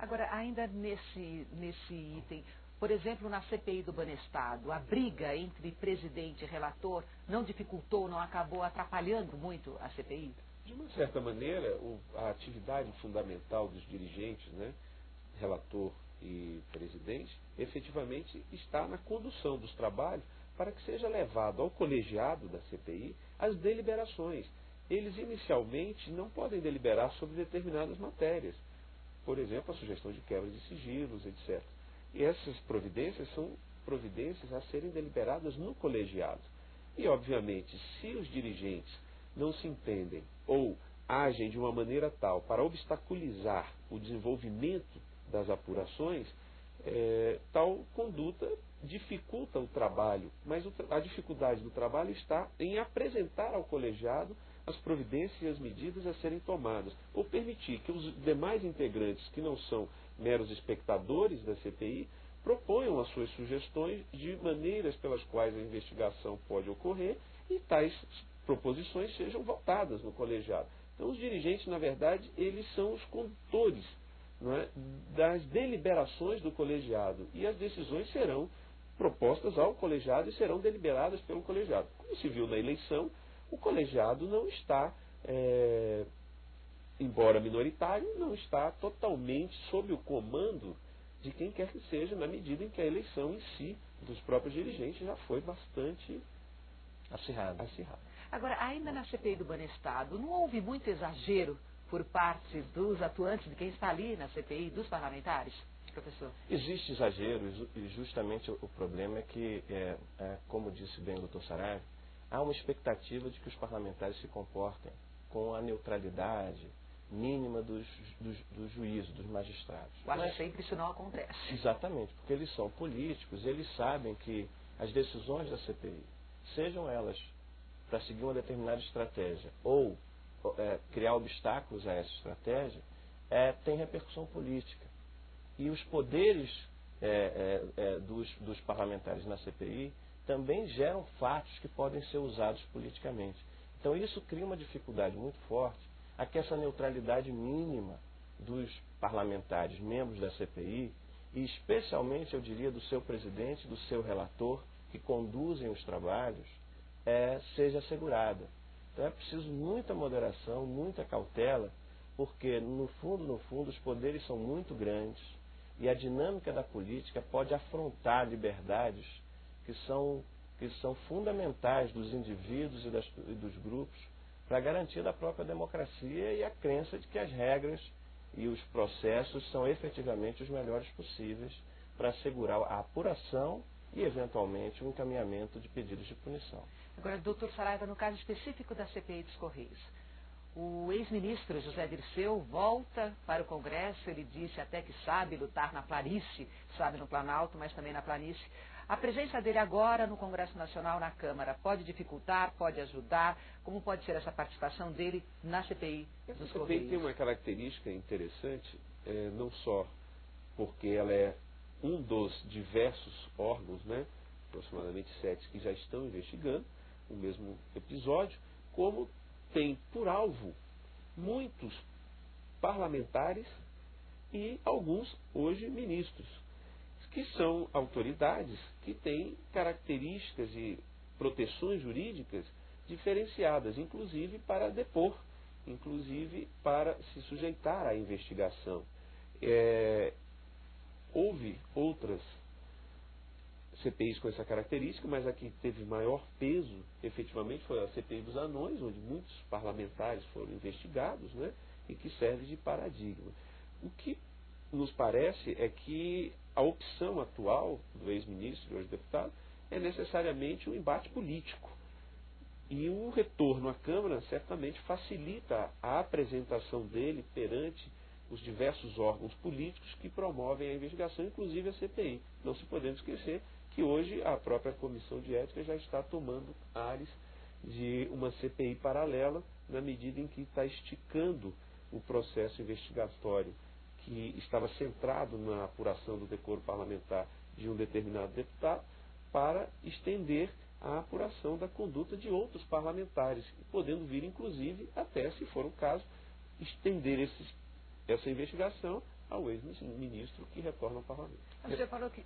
Agora, ainda nesse item, por exemplo, na CPI do Banestado, a briga entre presidente e relator não dificultou, não acabou atrapalhando muito a CPI? De uma certa maneira, a atividade fundamental dos dirigentes, né, relator e presidente, efetivamente está na condução dos trabalhos para que seja levado ao colegiado da CPI as deliberações. Eles inicialmente não podem deliberar sobre determinadas matérias, por exemplo, a sugestão de quebra de sigilos, etc. E essas providências são providências a serem deliberadas no colegiado. E, obviamente, se os dirigentes não se entendem ou agem de uma maneira tal para obstaculizar o desenvolvimento das apurações, tal conduta dificulta o trabalho, mas a dificuldade do trabalho está em apresentar ao colegiado as providências e as medidas a serem tomadas, ou permitir que os demais integrantes, que não são meros espectadores da CPI, proponham as suas sugestões de maneiras pelas quais a investigação pode ocorrer e tais proposições sejam votadas no colegiado. Então os dirigentes, na verdade, eles são os condutores, não é, das deliberações do colegiado, e as decisões serão propostas ao colegiado e serão deliberadas pelo colegiado. Como se viu na eleição, o colegiado não está, embora minoritário, não está totalmente sob o comando de quem quer que seja, na medida em que a eleição em si, dos próprios dirigentes, já foi bastante acirrada. Agora, ainda na CPI do Banestado, não houve muito exagero por parte dos atuantes, de quem está ali na CPI, dos parlamentares, professor? Existe exagero, e justamente o problema é que, como disse bem o Dr. Saraiva, há uma expectativa de que os parlamentares se comportem com a neutralidade mínima dos juízes, dos magistrados. Quase sempre isso não acontece. Exatamente, porque eles são políticos, eles sabem que as decisões da CPI, sejam elas para seguir uma determinada estratégia ou criar obstáculos a essa estratégia, tem repercussão política. E os poderes dos parlamentares na CPI também geram fatos que podem ser usados politicamente. Então isso cria uma dificuldade muito forte a que essa neutralidade mínima dos parlamentares, membros da CPI, e especialmente, eu diria, do seu presidente, do seu relator, que conduzem os trabalhos, seja assegurada. Então é preciso muita moderação, muita cautela, porque no fundo, os poderes são muito grandes e a dinâmica da política pode afrontar liberdades que são fundamentais dos indivíduos e dos grupos para a garantia da própria democracia e a crença de que as regras e os processos são efetivamente os melhores possíveis para assegurar a apuração e, eventualmente, um encaminhamento de pedidos de punição. Agora, doutor Saraiva, no caso específico da CPI dos Correios, o ex-ministro José Dirceu volta para o Congresso, ele disse até que sabe lutar na planície, sabe no Planalto, mas também na planície. A presença dele agora no Congresso Nacional, na Câmara, pode dificultar, pode ajudar? Como pode ser essa participação dele na CPI dos Correios? A CPI tem uma característica interessante, não só porque ela é um dos diversos órgãos, né, aproximadamente 7, que já estão investigando o mesmo episódio, como tem por alvo muitos parlamentares e alguns hoje ministros, que são autoridades que têm características e proteções jurídicas diferenciadas, inclusive para depor, inclusive para se sujeitar à investigação. Houve outras CPIs com essa característica, mas a que teve maior peso, efetivamente, foi a CPI dos anões, onde muitos parlamentares foram investigados, né, e que serve de paradigma. O que nos parece é que a opção atual do ex-ministro, hoje deputado, é necessariamente um embate político. E o retorno à Câmara certamente facilita a apresentação dele perante os diversos órgãos políticos que promovem a investigação, inclusive a CPI. Não se podemos esquecer que hoje a própria Comissão de Ética já está tomando ares de uma CPI paralela, na medida em que está esticando o processo investigatório que estava centrado na apuração do decoro parlamentar de um determinado deputado, para estender a apuração da conduta de outros parlamentares, podendo vir, inclusive, até, se for o caso, estender essa investigação ao ex-ministro que retorna ao parlamento. Você falou que